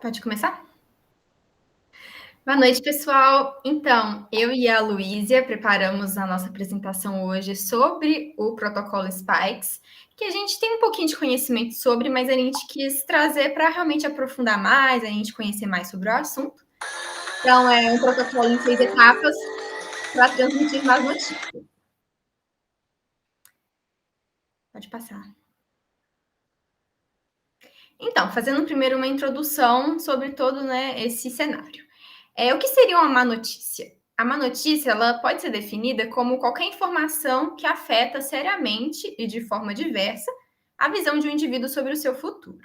Pode começar? Boa noite, pessoal. Então, eu e a Luísia preparamos a nossa apresentação hoje sobre o protocolo Spikes, que a gente tem um pouquinho de conhecimento sobre, mas a gente quis trazer para realmente aprofundar mais, a gente conhecer mais sobre o assunto. Então, é um protocolo em 6 etapas para transmitir más notícias. Pode passar. Então, fazendo primeiro uma introdução sobre todo, esse cenário. O que seria uma má notícia? A má notícia ela pode ser definida como qualquer informação que afeta seriamente e de forma diversa a visão de um indivíduo sobre o seu futuro.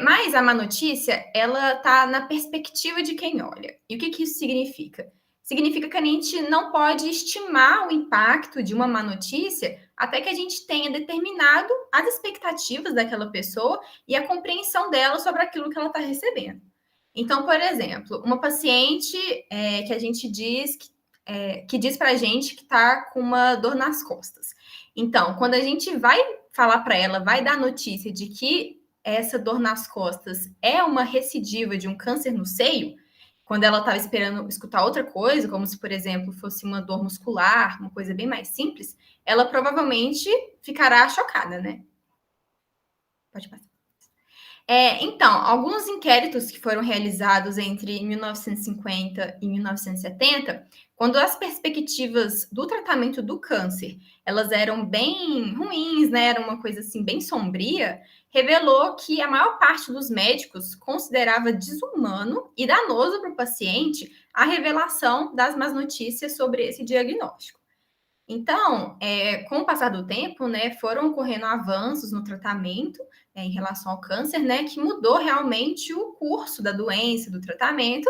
Mas a má notícia, ela está na perspectiva de quem olha. E o que isso significa? Significa que a gente não pode estimar o impacto de uma má notícia até que a gente tenha determinado as expectativas daquela pessoa e a compreensão dela sobre aquilo que ela está recebendo. Então, por exemplo, uma paciente que a gente diz que diz para a gente que está com uma dor nas costas. Então, quando a gente vai falar para ela, vai dar notícia de que essa dor nas costas é uma recidiva de um câncer no seio, quando ela estava esperando escutar outra coisa, como se, por exemplo, fosse uma dor muscular, uma coisa bem mais simples, ela provavelmente ficará chocada, né? Pode passar. Então, alguns inquéritos que foram realizados entre 1950 e 1970, quando as perspectivas do tratamento do câncer elas eram bem ruins, né? Era uma coisa assim bem sombria, revelou que a maior parte dos médicos considerava desumano e danoso para o paciente a revelação das más notícias sobre esse diagnóstico. Então, com o passar do tempo, né, foram ocorrendo avanços no tratamento em relação ao câncer, né, que mudou realmente o curso da doença, do tratamento.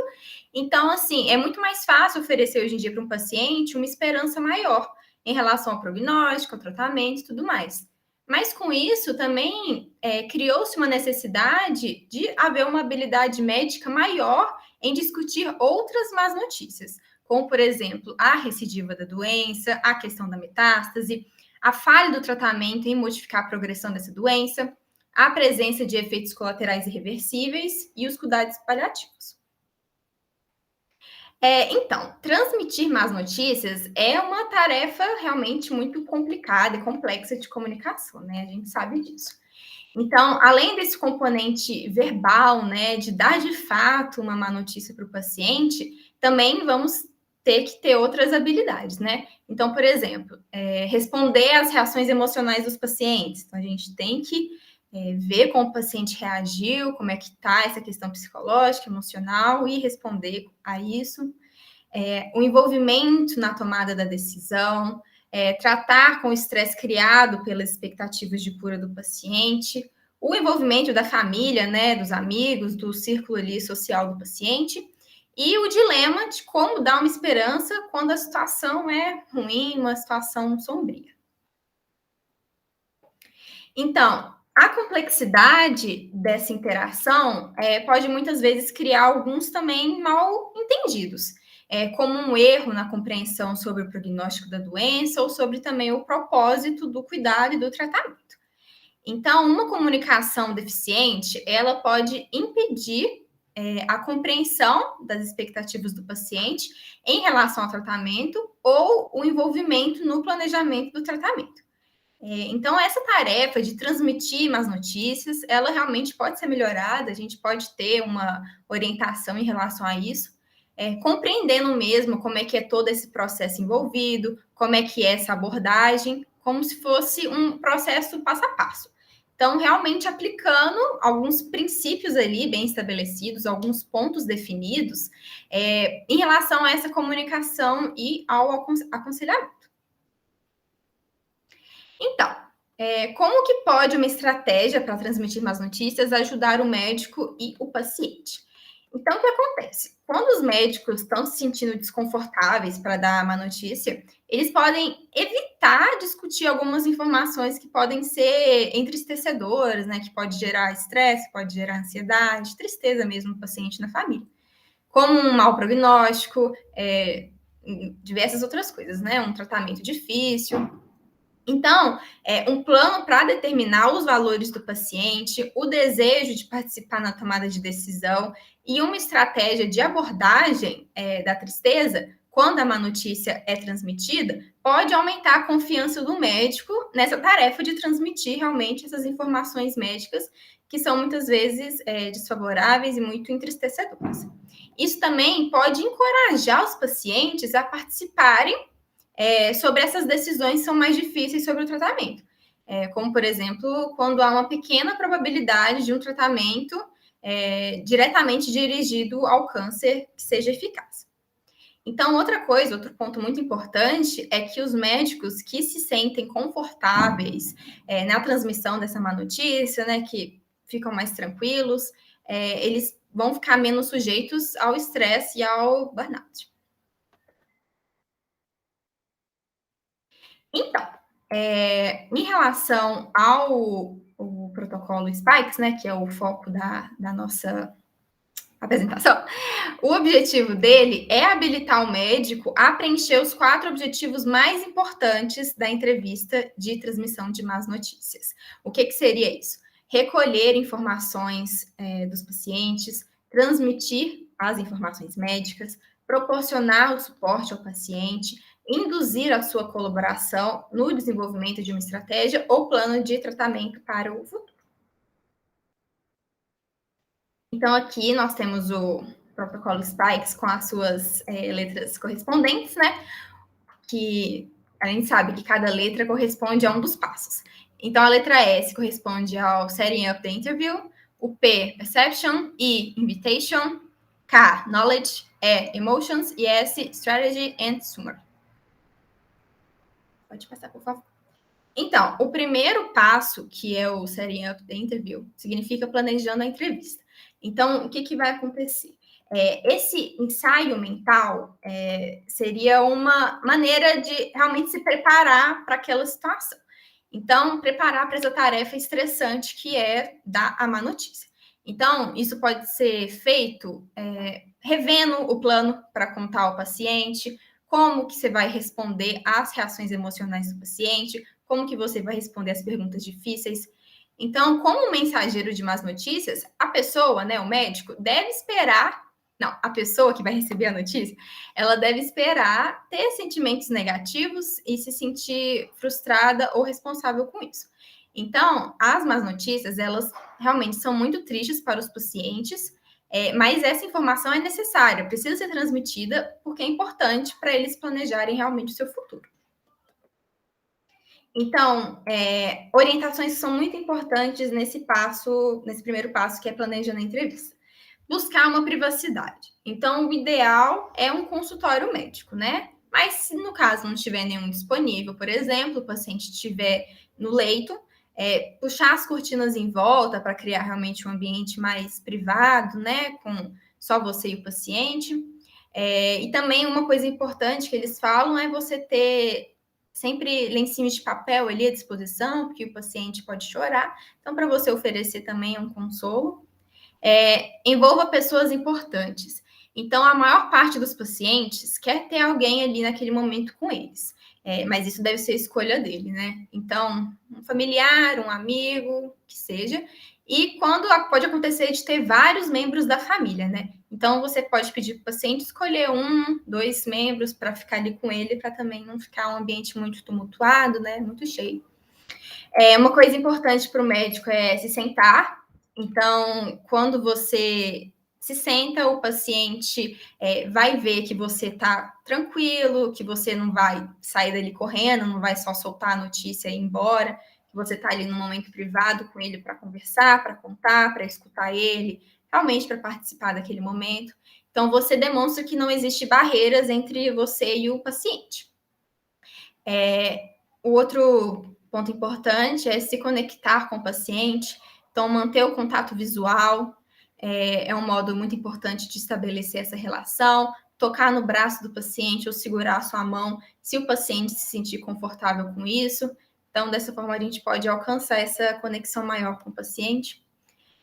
Então, assim, é muito mais fácil oferecer hoje em dia para um paciente uma esperança maior em relação ao prognóstico, ao tratamento e tudo mais. Mas com isso também criou-se uma necessidade de haver uma habilidade médica maior em discutir outras más notícias como, por exemplo, a recidiva da doença, a questão da metástase, a falha do tratamento em modificar a progressão dessa doença, a presença de efeitos colaterais irreversíveis e os cuidados paliativos. Então, transmitir más notícias é uma tarefa realmente muito complicada e complexa de comunicação, né? A gente sabe disso. Então, além desse componente verbal, né, de dar de fato uma má notícia para o paciente, também vamos ter que ter outras habilidades, né? Então, por exemplo, responder às reações emocionais dos pacientes. Então, a gente tem que ver como o paciente reagiu, como é que está essa questão psicológica, emocional e responder a isso. O envolvimento na tomada da decisão, tratar com o estresse criado pelas expectativas de cura do paciente, o envolvimento da família, né, dos amigos, do círculo ali social do paciente, e o dilema de como dar uma esperança quando a situação é ruim, uma situação sombria. Então, a complexidade dessa interação pode muitas vezes criar alguns também mal entendidos, como um erro na compreensão sobre o prognóstico da doença ou sobre também o propósito do cuidado e do tratamento. Então, uma comunicação deficiente, ela pode impedir a compreensão das expectativas do paciente em relação ao tratamento ou o envolvimento no planejamento do tratamento. Então, essa tarefa de transmitir más notícias, ela realmente pode ser melhorada, a gente pode ter uma orientação em relação a isso, compreendendo mesmo como é que é todo esse processo envolvido, como é que é essa abordagem, como se fosse um processo passo a passo. Então, realmente aplicando alguns princípios ali bem estabelecidos, alguns pontos definidos, em relação a essa comunicação e ao aconselhamento. Então, como que pode uma estratégia para transmitir más notícias ajudar o médico e o paciente? Então, o que acontece? Quando os médicos estão se sentindo desconfortáveis para dar a má notícia, eles podem evitar discutir algumas informações que podem ser entristecedoras, né? Que pode gerar estresse, pode gerar ansiedade, tristeza mesmo no paciente e na família. Como um mau prognóstico, diversas outras coisas, né? Um tratamento difícil, Então, um plano para determinar os valores do paciente, o desejo de participar na tomada de decisão e uma estratégia de abordagem da tristeza, quando a má notícia é transmitida, pode aumentar a confiança do médico nessa tarefa de transmitir realmente essas informações médicas que são muitas vezes desfavoráveis e muito entristecedoras. Isso também pode encorajar os pacientes a participarem sobre essas decisões que são mais difíceis sobre o tratamento. Como, por exemplo, quando há uma pequena probabilidade de um tratamento diretamente dirigido ao câncer que seja eficaz. Então, outra coisa, outro ponto muito importante é que os médicos que se sentem confortáveis na transmissão dessa má notícia, né, que ficam mais tranquilos, eles vão ficar menos sujeitos ao estresse e ao burnout. Então, em relação ao protocolo Spikes, né, que é o foco da nossa apresentação, o objetivo dele é habilitar o médico a preencher os 4 objetivos mais importantes da entrevista de transmissão de más notícias. O que seria isso? Recolher informações dos pacientes, transmitir as informações médicas, proporcionar o suporte ao paciente, induzir a sua colaboração no desenvolvimento de uma estratégia ou plano de tratamento para o futuro. Então, aqui nós temos o protocolo Spikes com as suas letras correspondentes, né? Que a gente sabe que cada letra corresponde a um dos passos. Então, a letra S corresponde ao Setting Up the Interview, o P, Perception, I, Invitation, K, Knowledge, E, Emotions e S, Strategy and Summary. Pode passar, por favor. Então, o primeiro passo, que é o Setting Up the Interview, significa planejando a entrevista. Então, o que vai acontecer? Esse ensaio mental seria uma maneira de realmente se preparar para aquela situação. Então, preparar para essa tarefa estressante que é dar a má notícia. Então, isso pode ser feito revendo o plano para contar ao paciente, como que você vai responder às reações emocionais do paciente, como que você vai responder as perguntas difíceis. Então, como mensageiro de más notícias, a pessoa, né, o médico, deve esperar, não, a pessoa que vai receber a notícia, ela deve esperar ter sentimentos negativos e se sentir frustrada ou responsável com isso. Então, as más notícias, elas realmente são muito tristes para os pacientes, mas essa informação é necessária, precisa ser transmitida, porque é importante para eles planejarem realmente o seu futuro. Então, orientações são muito importantes nesse primeiro passo, que é planejando a entrevista. Buscar uma privacidade. Então, o ideal é um consultório médico, né? Mas se no caso não tiver nenhum disponível, por exemplo, o paciente estiver no leito, puxar as cortinas em volta para criar realmente um ambiente mais privado, né? Com só você e o paciente. E também uma coisa importante que eles falam é você ter sempre lencinhos de papel ali à disposição, porque o paciente pode chorar. Então, para você oferecer também um consolo. Envolva pessoas importantes. Então, a maior parte dos pacientes quer ter alguém ali naquele momento com eles. Mas isso deve ser escolha dele, né? Então, um familiar, um amigo, que seja. E quando pode acontecer de ter vários membros da família, né? Então, você pode pedir para o paciente escolher 1, 2 membros para ficar ali com ele, para também não ficar um ambiente muito tumultuado, né? Muito cheio. Uma coisa importante para o médico é se sentar. Então, quando você se senta, o paciente vai ver que você está tranquilo, que você não vai sair dali correndo, não vai só soltar a notícia e ir embora, que você está ali num momento privado com ele para conversar, para contar, para escutar ele, realmente para participar daquele momento. Então, você demonstra que não existe barreiras entre você e o paciente. O outro ponto importante é se conectar com o paciente, então manter o contato visual é um modo muito importante de estabelecer essa relação, tocar no braço do paciente ou segurar a sua mão, se o paciente se sentir confortável com isso. Então, dessa forma, a gente pode alcançar essa conexão maior com o paciente.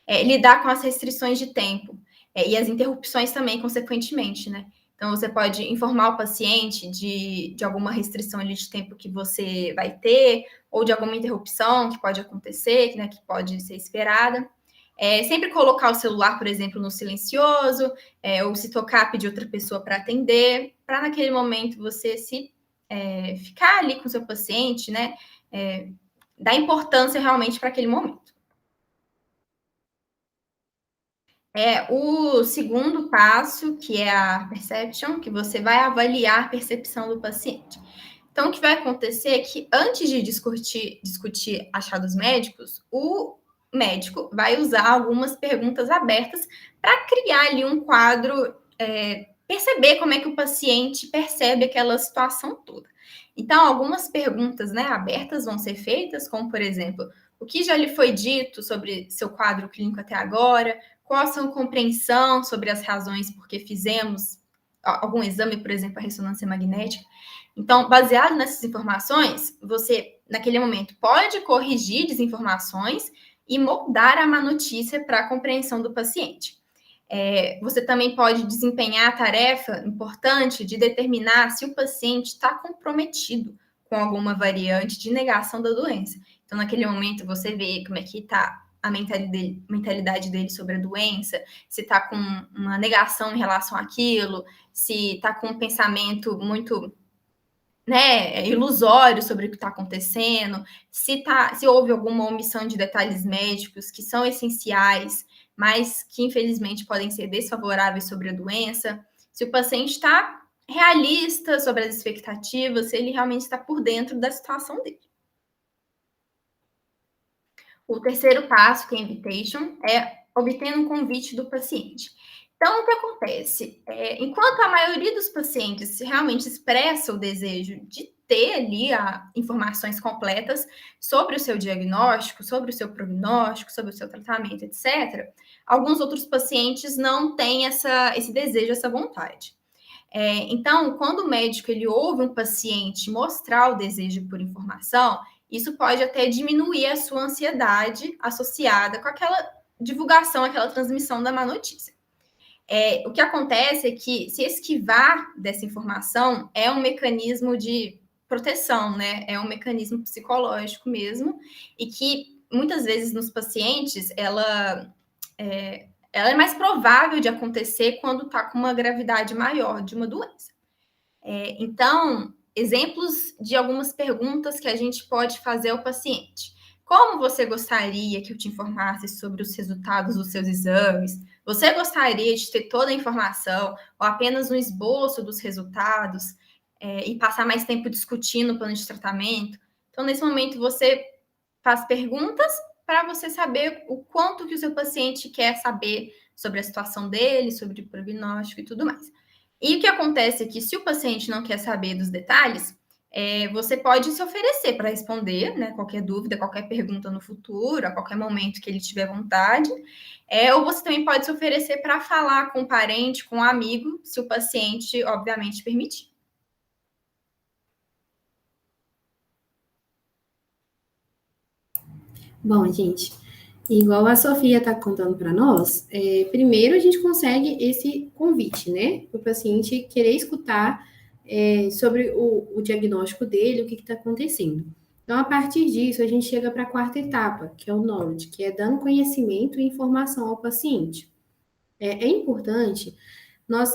Lidar com as restrições de tempo e as interrupções também, consequentemente, né? Então, você pode informar o paciente de alguma restrição ali de tempo que você vai ter, ou de alguma interrupção que pode acontecer, né, que pode ser esperada. Sempre colocar o celular, por exemplo, no silencioso, ou se tocar, pedir outra pessoa para atender, para naquele momento você ficar ali com o seu paciente, né? Dar importância realmente para aquele momento. O segundo passo, que é a perception, que você vai avaliar a percepção do paciente. Então, o que vai acontecer é que antes de discutir achados médicos, o médico vai usar algumas perguntas abertas para criar ali um quadro, perceber como é que o paciente percebe aquela situação toda. Então, algumas perguntas, né, abertas vão ser feitas, como, por exemplo, o que já lhe foi dito sobre seu quadro clínico até agora? Qual a sua compreensão sobre as razões por que fizemos algum exame, por exemplo, a ressonância magnética? Então, baseado nessas informações, você, naquele momento, pode corrigir desinformações e moldar a má notícia para a compreensão do paciente. Você também pode desempenhar a tarefa importante de determinar se o paciente está comprometido com alguma variante de negação da doença. Então, naquele momento, você vê como é que está a mentalidade dele sobre a doença, se está com uma negação em relação àquilo, se está com um pensamento muito, né, ilusório sobre o que está acontecendo, se houve alguma omissão de detalhes médicos que são essenciais, mas que infelizmente podem ser desfavoráveis sobre a doença, se o paciente está realista sobre as expectativas, se ele realmente está por dentro da situação dele. O terceiro passo, que é a invitation, é obtendo um convite do paciente. Então, o que acontece? Enquanto a maioria dos pacientes realmente expressa o desejo de ter ali informações completas sobre o seu diagnóstico, sobre o seu prognóstico, sobre o seu tratamento, etc., alguns outros pacientes não têm esse desejo, essa vontade. Então, quando o médico ele ouve um paciente mostrar o desejo por informação, isso pode até diminuir a sua ansiedade associada com aquela divulgação, aquela transmissão da má notícia. O que acontece é que se esquivar dessa informação é um mecanismo de proteção, né? É um mecanismo psicológico mesmo, e que muitas vezes nos pacientes ela é mais provável de acontecer quando está com uma gravidade maior de uma doença. Então, exemplos de algumas perguntas que a gente pode fazer ao paciente. Como você gostaria que eu te informasse sobre os resultados dos seus exames? Você gostaria de ter toda a informação ou apenas um esboço dos resultados e passar mais tempo discutindo o plano de tratamento? Então, nesse momento, você faz perguntas para você saber o quanto que o seu paciente quer saber sobre a situação dele, sobre o prognóstico e tudo mais. E o que acontece é que se o paciente não quer saber dos detalhes, você pode se oferecer para responder, né, qualquer dúvida, qualquer pergunta no futuro, a qualquer momento que ele tiver vontade. Ou você também pode se oferecer para falar com o parente, com o amigo, se o paciente, obviamente, permitir. Bom, gente, igual a Sofia está contando para nós, primeiro a gente consegue esse convite, né? Para o paciente querer escutar sobre o diagnóstico dele, o que está acontecendo. Então, a partir disso, a gente chega para a quarta etapa, que é o knowledge, que é dando conhecimento e informação ao paciente. É importante nós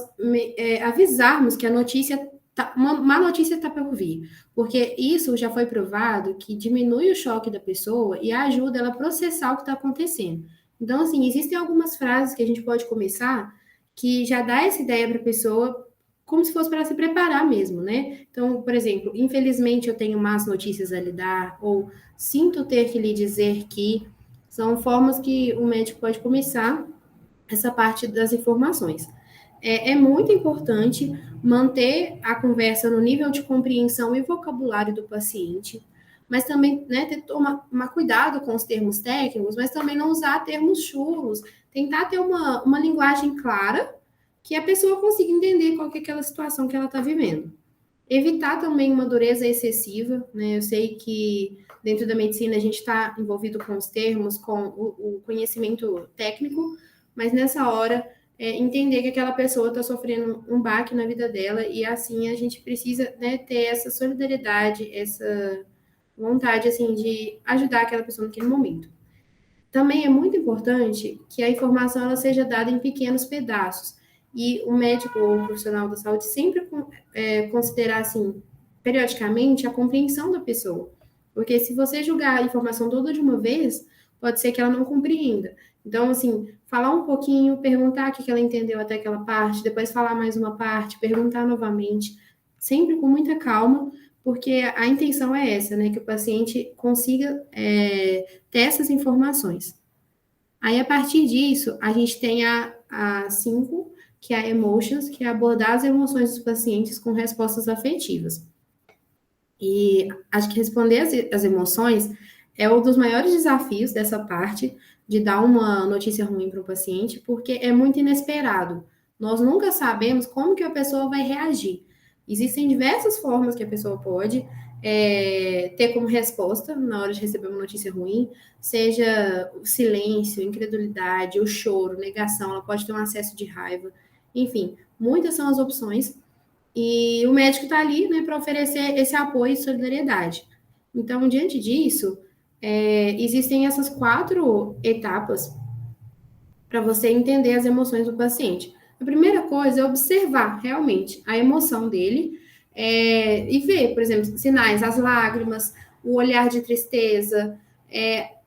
avisarmos que a notícia uma má notícia está por vir, porque isso já foi provado que diminui o choque da pessoa e ajuda ela a processar o que está acontecendo. Então, assim, existem algumas frases que a gente pode começar que já dá essa ideia para a pessoa, como se fosse para se preparar mesmo, né? Então, por exemplo, infelizmente eu tenho más notícias a lhe dar, ou sinto ter que lhe dizer que, são formas que o médico pode começar essa parte das informações. É muito importante manter a conversa no nível de compreensão e vocabulário do paciente, mas também, né, tomar cuidado com os termos técnicos, mas também não usar termos chulos, tentar ter uma linguagem clara que a pessoa consiga entender qual que é aquela situação que ela está vivendo. Evitar também uma dureza excessiva, né? Eu sei que dentro da medicina a gente está envolvido com os termos, com o conhecimento técnico, mas nessa hora entender que aquela pessoa está sofrendo um baque na vida dela e assim a gente precisa, né, ter essa solidariedade, essa vontade assim de ajudar aquela pessoa naquele momento. Também é muito importante que a informação ela seja dada em pequenos pedaços e o médico ou o profissional da saúde sempre considerar assim periodicamente a compreensão da pessoa, porque se você julgar a informação toda de uma vez, pode ser que ela não compreenda. Então, assim, falar um pouquinho, perguntar o que ela entendeu até aquela parte, depois falar mais uma parte, perguntar novamente, sempre com muita calma, porque a intenção é essa, né? Que o paciente consiga ter essas informações. Aí, a partir disso, a gente tem a 5, que é a Emotions, que é abordar as emoções dos pacientes com respostas afetivas. E acho que responder as emoções é um dos maiores desafios dessa parte de dar uma notícia ruim para o paciente, porque é muito inesperado. Nós nunca sabemos como que a pessoa vai reagir. Existem diversas formas que a pessoa pode ter como resposta na hora de receber uma notícia ruim, seja o silêncio, incredulidade, o choro, negação, ela pode ter um acesso de raiva. Enfim, muitas são as opções e o médico está ali, né, para oferecer esse apoio e solidariedade. Então, diante disso, existem essas 4 etapas para você entender as emoções do paciente. A primeira coisa é observar realmente a emoção dele e ver, por exemplo, sinais, as lágrimas, o olhar de tristeza,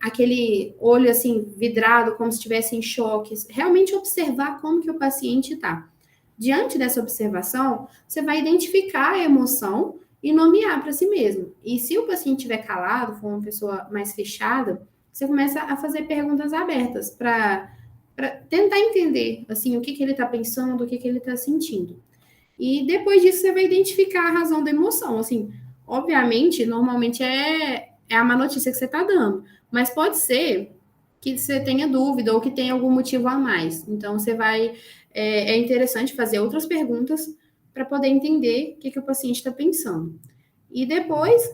aquele olho assim vidrado, como se estivesse em choque. Realmente observar como que o paciente está. Diante dessa observação, você vai identificar a emoção e nomear para si mesmo. E se o paciente estiver calado, for uma pessoa mais fechada, você começa a fazer perguntas abertas para tentar entender assim o que ele está pensando, o que ele está sentindo. E depois disso você vai identificar a razão da emoção. Assim, obviamente, normalmente é a má notícia que você está dando, mas pode ser que você tenha dúvida ou que tenha algum motivo a mais. Então, você vai. É interessante fazer outras perguntas para poder entender o que o paciente está pensando. E depois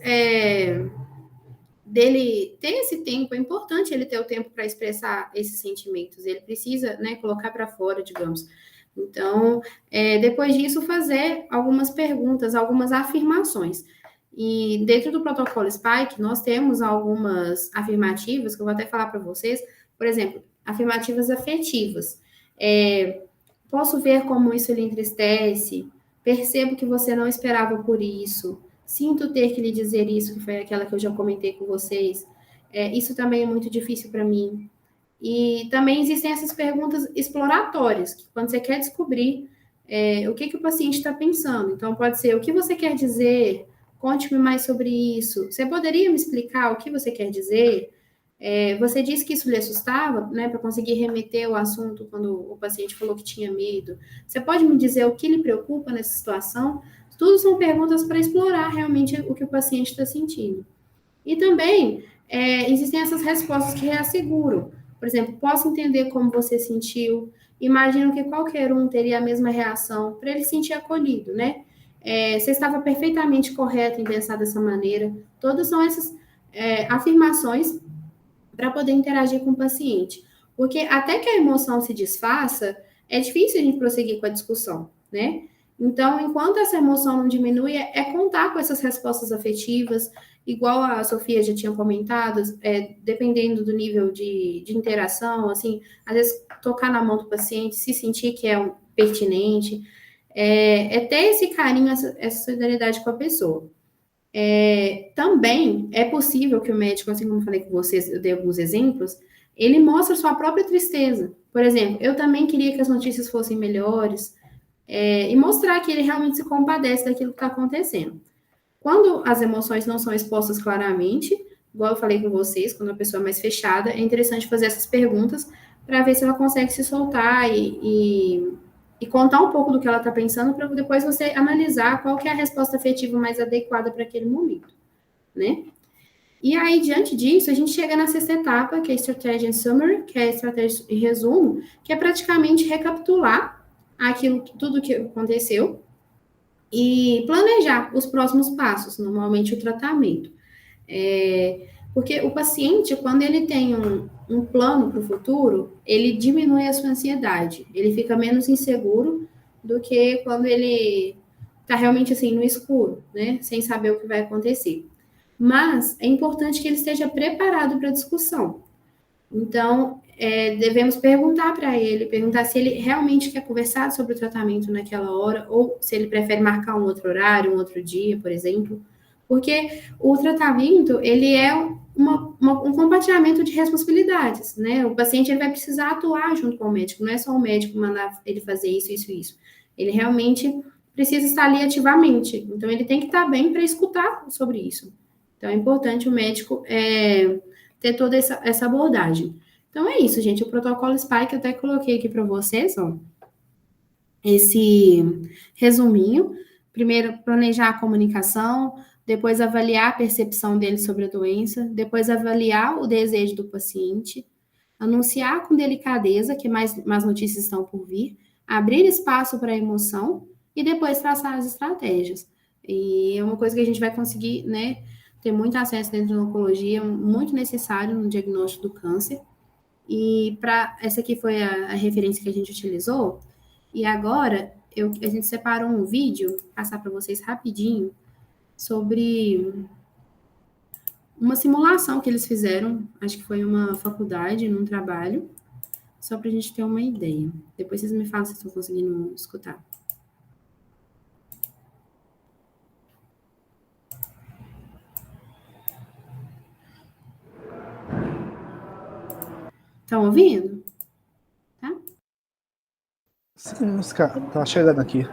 dele ter esse tempo, é importante ele ter o tempo para expressar esses sentimentos. Ele precisa, né, colocar para fora, digamos. Então, depois disso, fazer algumas perguntas, algumas afirmações. E dentro do protocolo Spike, nós temos algumas afirmativas que eu vou até falar para vocês. Por exemplo, afirmativas afetivas. Posso ver como isso lhe entristece. Percebo que você não esperava por isso. Sinto ter que lhe dizer isso, que foi aquela que eu já comentei com vocês. Isso também é muito difícil para mim. E também existem essas perguntas exploratórias, que quando você quer descobrir o que o paciente está pensando. Então, pode ser, o que você quer dizer? Conte-me mais sobre isso. Você poderia me explicar o que você quer dizer? Você disse que isso lhe assustava, né, para conseguir remeter o assunto quando o paciente falou que tinha medo. Você pode me dizer o que lhe preocupa nessa situação? Tudo são perguntas para explorar realmente o que o paciente está sentindo. E também existem essas respostas que reasseguram. Por exemplo, posso entender como você sentiu. Imagino que qualquer um teria a mesma reação para ele se sentir acolhido, né? Você estava perfeitamente correto em pensar dessa maneira. Todas são essas afirmações para poder interagir com o paciente. Porque até que a emoção se desfaça, é difícil a gente prosseguir com a discussão, né? Então, enquanto essa emoção não diminui, contar com essas respostas afetivas, igual a Sofia já tinha comentado, dependendo do nível de interação, assim, às vezes tocar na mão do paciente, se sentir que é pertinente, ter esse carinho, essa solidariedade com a pessoa. Também é possível que o médico, assim como eu falei com vocês, eu dei alguns exemplos, ele mostra sua própria tristeza. Por exemplo, eu também queria que as notícias fossem melhores, e mostrar que ele realmente se compadece daquilo que está acontecendo. Quando as emoções não são expostas claramente, igual eu falei com vocês, quando a pessoa é mais fechada, é interessante fazer essas perguntas para ver se ela consegue se soltar e contar um pouco do que ela está pensando, para depois você analisar qual que é a resposta afetiva mais adequada para aquele momento, né? E aí, diante disso, a gente chega na 6ª etapa, que é a Strategy and Summary, que é a estratégia em resumo, que é praticamente recapitular tudo que aconteceu e planejar os próximos passos, normalmente o tratamento. Porque o paciente, quando ele tem um plano para o futuro, ele diminui a sua ansiedade, ele fica menos inseguro do que quando ele está realmente assim no escuro, né? Sem saber o que vai acontecer. Mas é importante que ele esteja preparado para a discussão. Então, devemos perguntar para ele, perguntar se ele realmente quer conversar sobre o tratamento naquela hora, ou se ele prefere marcar um outro horário, um outro dia, por exemplo. Porque o tratamento, ele é um compartilhamento de responsabilidades, né? O paciente ele vai precisar atuar junto com o médico, não é só o médico mandar ele fazer isso, isso, isso. Ele realmente precisa estar ali ativamente. Então, ele tem que estar bem para escutar sobre isso. Então, é importante o médico ter toda essa abordagem. Então, é isso, gente. O protocolo SPY que eu até coloquei aqui para vocês, ó. Esse resuminho. Primeiro, planejar a comunicação, depois avaliar a percepção dele sobre a doença, depois avaliar o desejo do paciente, anunciar com delicadeza que mais notícias estão por vir, abrir espaço para a emoção e depois traçar as estratégias. E é uma coisa que a gente vai conseguir, né, ter muito acesso dentro da oncologia, muito necessário no diagnóstico do câncer. E essa aqui foi a referência que a gente utilizou. E agora a gente separou um vídeo, passar para vocês rapidinho, sobre uma simulação que eles fizeram, acho que foi uma faculdade, num trabalho, só para a gente ter uma ideia. Depois vocês me falam se estão conseguindo escutar. Estão ouvindo? Tá? Sim, tá chegando aqui.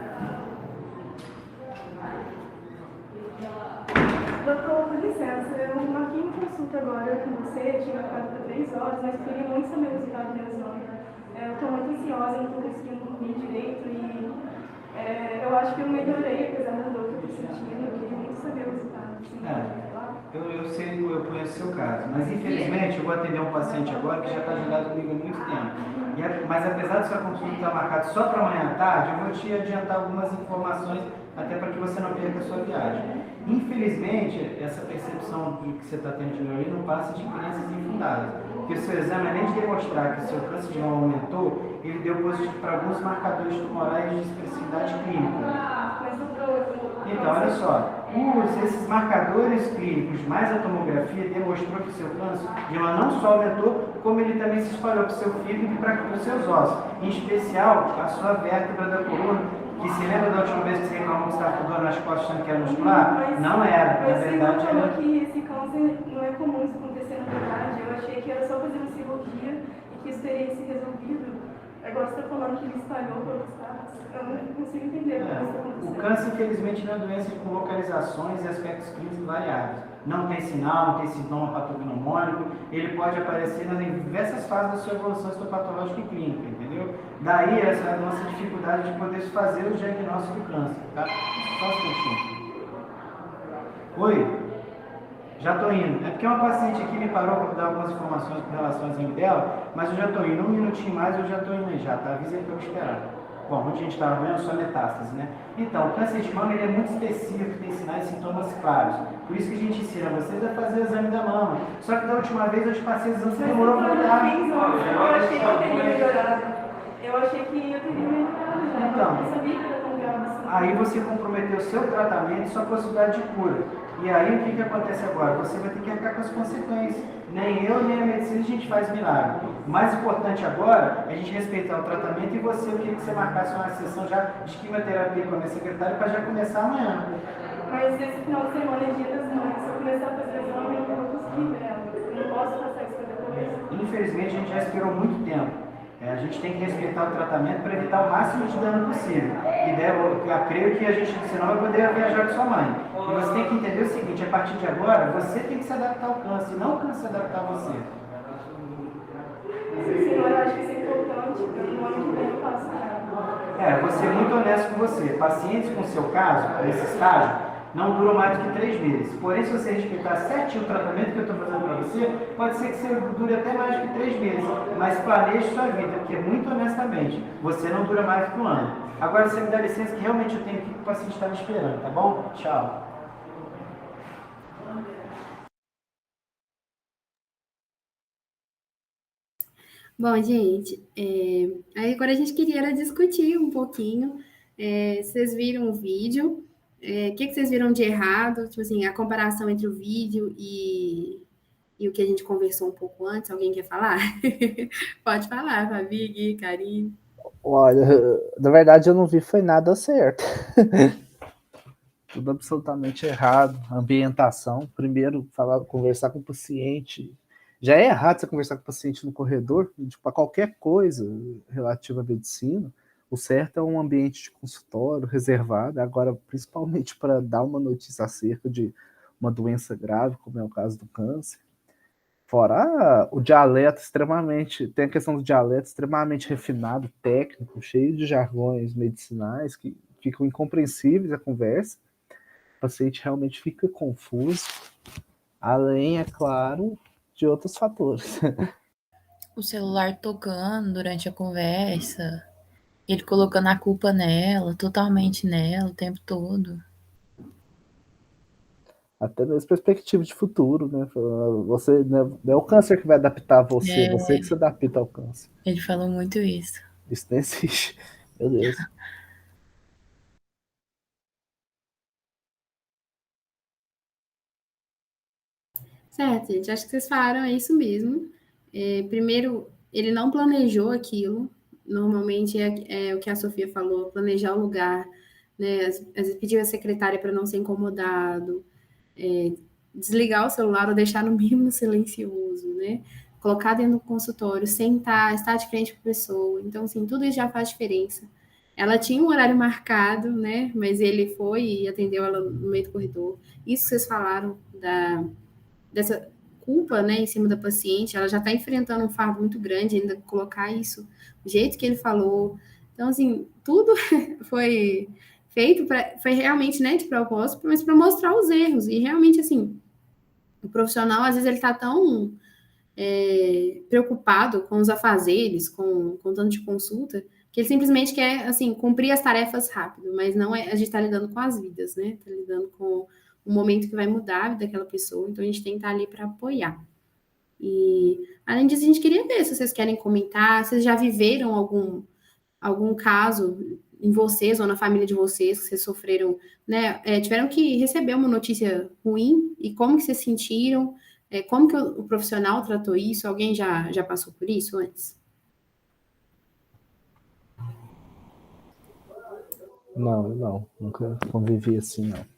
Doutor, com licença, eu marquei uma consulta agora com você, tinha marcado para 3 horas, mas queria muito saber o resultado do meu exame. Eu estou muito ansiosa, não estou conseguindo dormir direito e eu acho que eu melhorei, apesar da dor que eu estou sentindo. Eu queria muito saber o resultado. Eu conheço o seu caso, mas infelizmente eu vou atender um paciente agora que já está agendado comigo há muito tempo. Mas apesar de sua consulta estar marcada só para amanhã à tarde, eu vou te adiantar algumas informações até para que você não perca a sua viagem. Infelizmente, essa percepção de que você está tendo de melhoria não passa de crenças infundadas. Porque o seu exame, além de demonstrar que o seu câncer de mama aumentou, ele deu positivo para alguns marcadores tumorais de expressividade clínica. Então, olha só, esses marcadores clínicos mais a tomografia demonstrou que o seu câncer de mama não só aumentou, como ele também se espalhou para o seu fígado e para os seus ossos, em especial a sua vértebra da coluna, que se lembra da última vez que você reclamou que estava com dor nas costas achando que era muscular? Não era, na verdade era... Mas que esse câncer não é comum isso acontecer na verdade, eu achei que era só fazer uma cirurgia e que isso teria se resolvido. Agora você está falando que ele espalhou para os estados. Eu não consigo entender o que está acontecendo. O câncer, infelizmente, não é doença com localizações e aspectos clínicos variáveis. Não tem sinal, não tem sintoma patognomônico. Ele pode aparecer em diversas fases da sua evolução histopatológica e clínica, entendeu? Daí essa é a nossa dificuldade de poder fazer o diagnóstico do câncer, tá? Só um minutinho. Oi? Já estou indo. É porque uma paciente aqui me parou para dar algumas informações com relação ao exame dela, mas eu já estou indo. Um minutinho mais eu já estou indo aí já, tá? Avisa aí para eu esperar. Bom, onde a gente estava vendo só metástase, né? Então, o câncer de mama ele é muito específico, tem sinais e sintomas claros. Por isso que a gente ensina vocês a fazer o exame da mama. Só que da última vez eu te passei o exame, você demorou para olhar. Eu achei que eu teria melhorado. Eu achei que eu teria melhorado já. Então, eu sabia que era tão grave assim. Aí você comprometeu o seu tratamento e sua possibilidade de cura. E aí o que acontece agora? Você vai ter que arcar com as consequências. Nem eu, nem a medicina a gente faz milagre. O mais importante agora é a gente respeitar o tratamento e você, eu queria que você marcasse uma sessão já de quimioterapia com a minha secretária para já começar amanhã. Mas esse final de semana é dia das mães. Se eu começar a fazer exame, eu não vou conseguir ver ela. Eu não posso passar isso para depois. Infelizmente a gente já esperou muito tempo. A gente tem que respeitar o tratamento para evitar o máximo de dano possível. Eu creio que a gente, senão, vai poder viajar com sua mãe. E você tem que entender o seguinte, a partir de agora, você tem que se adaptar ao câncer, não o câncer se adaptar a você. Senhor, eu acho que isso é importante, porque no ano que vem eu faço nada. Vou ser muito honesto com você. Pacientes com o seu caso, nesse estágio, não duram mais do que 3 meses. Porém, se você respeitar certinho o tratamento que eu estou fazendo para você, pode ser que você dure até mais do que 3 meses. Mas planeje sua vida, porque muito honestamente, você não dura mais do que 1 ano. Agora você me dá licença que realmente eu tenho que ir, o paciente está me esperando, tá bom? Tchau. Bom, gente, aí agora a gente queria era discutir um pouquinho. Vocês viram o vídeo? O que vocês viram de errado? Tipo assim, a comparação entre o vídeo e o que a gente conversou um pouco antes. Alguém quer falar? Pode falar, Fabi, Gui, Karine. Olha, na verdade eu não vi foi nada certo. Tudo absolutamente errado. Ambientação. Primeiro, conversar com o paciente. Já é errado você conversar com o paciente no corredor, para qualquer coisa relativa à medicina. O certo é um ambiente de consultório reservado, agora principalmente para dar uma notícia acerca de uma doença grave, como é o caso do câncer. Fora o dialeto extremamente, tem a questão do dialeto extremamente refinado, técnico, cheio de jargões medicinais que ficam incompreensíveis a conversa. O paciente realmente fica confuso, além, é claro, de outros fatores. O celular tocando durante a conversa, ele colocando a culpa nela, totalmente nela, o tempo todo. Até mesmo perspectiva de futuro, né? Você, não é o câncer que vai adaptar você, você que se adapta ao câncer. Ele falou muito isso. Isso não existe. Meu Deus. Certo, gente, acho que vocês falaram, é isso mesmo. Primeiro, ele não planejou aquilo. Normalmente é o que a Sofia falou, planejar o lugar, né? Às vezes pedir a secretária para não ser incomodado, desligar o celular ou deixar no mínimo silencioso, né? Colocar dentro do consultório, sentar, estar de frente com a pessoa. Então, assim, tudo isso já faz diferença. Ela tinha um horário marcado, né? Mas ele foi e atendeu ela no meio do corredor. Isso que vocês falaram dessa culpa, né, em cima da paciente, ela já está enfrentando um fardo muito grande, ainda colocar isso do jeito que ele falou. Então, assim, tudo foi feito foi realmente, né, de propósito, mas para mostrar os erros. E realmente, assim, o profissional, às vezes, ele está tão preocupado com os afazeres, com o tanto de consulta, que ele simplesmente quer, assim, cumprir as tarefas rápido, mas não é, a gente está lidando com as vidas, né? Está lidando com um momento que vai mudar a vida daquela pessoa, então a gente tem que estar ali para apoiar. E, além disso, a gente queria ver se vocês querem comentar, vocês já viveram algum caso em vocês ou na família de vocês que vocês sofreram, né? Tiveram que receber uma notícia ruim e como que vocês sentiram? Como que o profissional tratou isso? Alguém já passou por isso antes? Não, nunca convivi assim, não.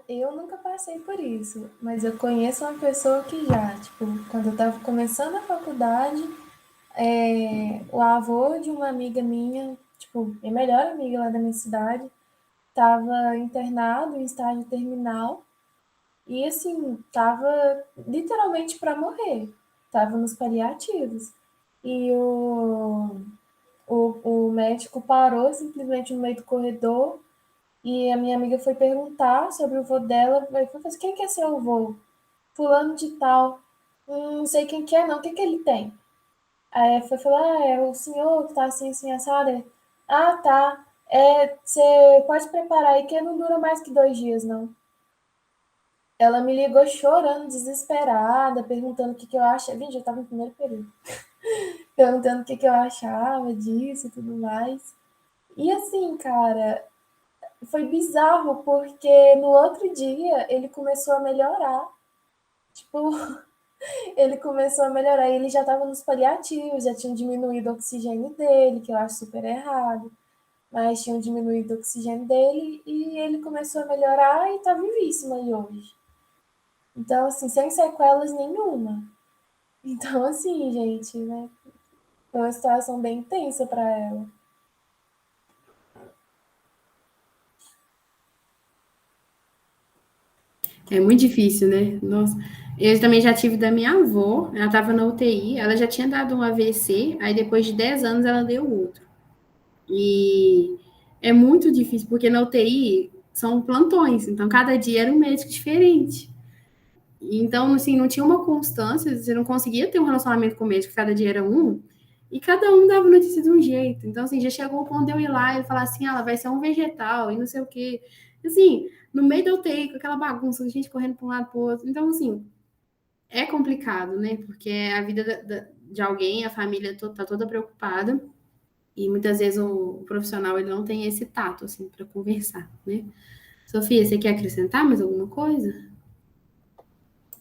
Eu nunca passei por isso, mas eu conheço uma pessoa que já, tipo, quando eu tava começando a faculdade, o avô de uma amiga minha, tipo, minha melhor amiga lá da minha cidade, tava internado em estágio terminal e, assim, tava literalmente para morrer, tava nos paliativos. E o médico parou simplesmente no meio do corredor e a minha amiga foi perguntar sobre o vô dela. Aí foi assim, quem que é seu vô? Fulano de tal. Não sei quem que é, não. O que que ele tem? Aí foi falar, é o senhor que tá assim, assim, assado. Ah, tá. Você pode preparar aí que não dura mais que 2 dias, não. Ela me ligou chorando, desesperada, perguntando o que eu achava. Gente, eu tava no primeiro período. Perguntando o que eu achava disso e tudo mais. E assim, cara, foi bizarro, porque no outro dia ele começou a melhorar. Tipo, ele começou a melhorar. Ele já estava nos paliativos, já tinham diminuído o oxigênio dele, que eu acho super errado. Mas tinham diminuído o oxigênio dele e ele começou a melhorar e tá vivíssimo aí hoje. Então, assim, sem sequelas nenhuma. Então, assim, gente, né? Foi uma situação bem tensa para ela. É muito difícil, né? Nossa. Eu também já tive da minha avó, ela estava na UTI, ela já tinha dado um AVC, aí depois de 10 anos ela deu outro. E é muito difícil, porque na UTI são plantões, então cada dia era um médico diferente. Então, assim, não tinha uma constância, você não conseguia ter um relacionamento com o médico, cada dia era um, e cada um dava notícia de um jeito. Então, assim, já chegou o ponto de eu ir lá e falar assim, ela vai ser um vegetal e não sei o quê. Assim, no meio da UTI, com aquela bagunça, gente correndo para um lado para o outro. Então, assim, é complicado, né? Porque a vida de alguém, a família tá toda preocupada e muitas vezes o profissional ele não tem esse tato assim para conversar, né? Sofia, você quer acrescentar mais alguma coisa?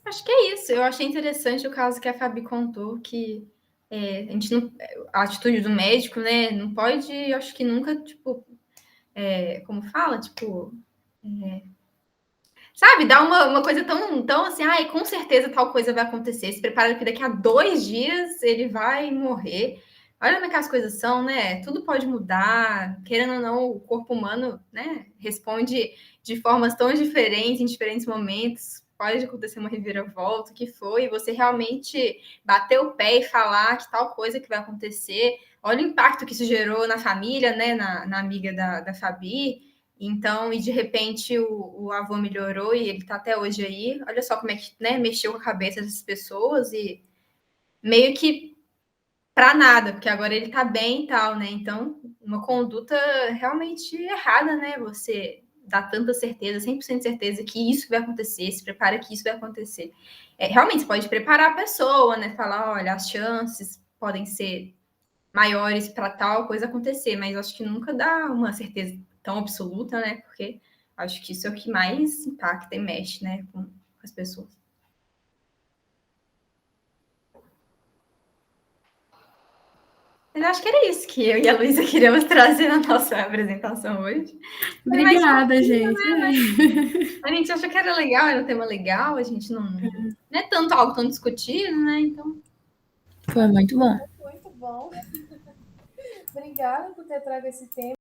Acho que é isso. Eu achei interessante o caso que a Fabi contou, que a gente não, a atitude do médico, né? Não pode, acho que nunca, tipo, como fala, tipo, sabe, dá uma coisa tão assim, ai, com certeza tal coisa vai acontecer. Se prepara que daqui a 2 dias ele vai morrer. Olha como é que as coisas são, né? Tudo pode mudar. Querendo ou não, o corpo humano, né, responde de formas tão diferentes em diferentes momentos. Pode acontecer uma reviravolta, o que foi, e você realmente bater o pé e falar que tal coisa que vai acontecer. Olha o impacto que isso gerou na família, né, na amiga da Fabi. Então, e de repente o avô melhorou e ele tá até hoje aí. Olha só como é que, né, mexeu com a cabeça dessas pessoas e meio que para nada, porque agora ele tá bem e tal, né? Então, uma conduta realmente errada, né? Você dá tanta certeza, 100% certeza que isso vai acontecer, se prepara que isso vai acontecer. Realmente, você pode preparar a pessoa, né? Falar, olha, as chances podem ser maiores para tal coisa acontecer, mas acho que nunca dá uma certeza tão absoluta, né? Porque acho que isso é o que mais impacta e mexe, né, com as pessoas. Mas acho que era isso que eu e a Luísa queríamos trazer na nossa apresentação hoje. Foi mais Obrigada, curtinho, gente. né? A gente achou que era legal, era um tema legal, a gente não é tanto algo tão discutido, né? Então. Foi muito bom. Muito bom. Obrigada por ter trago esse tema.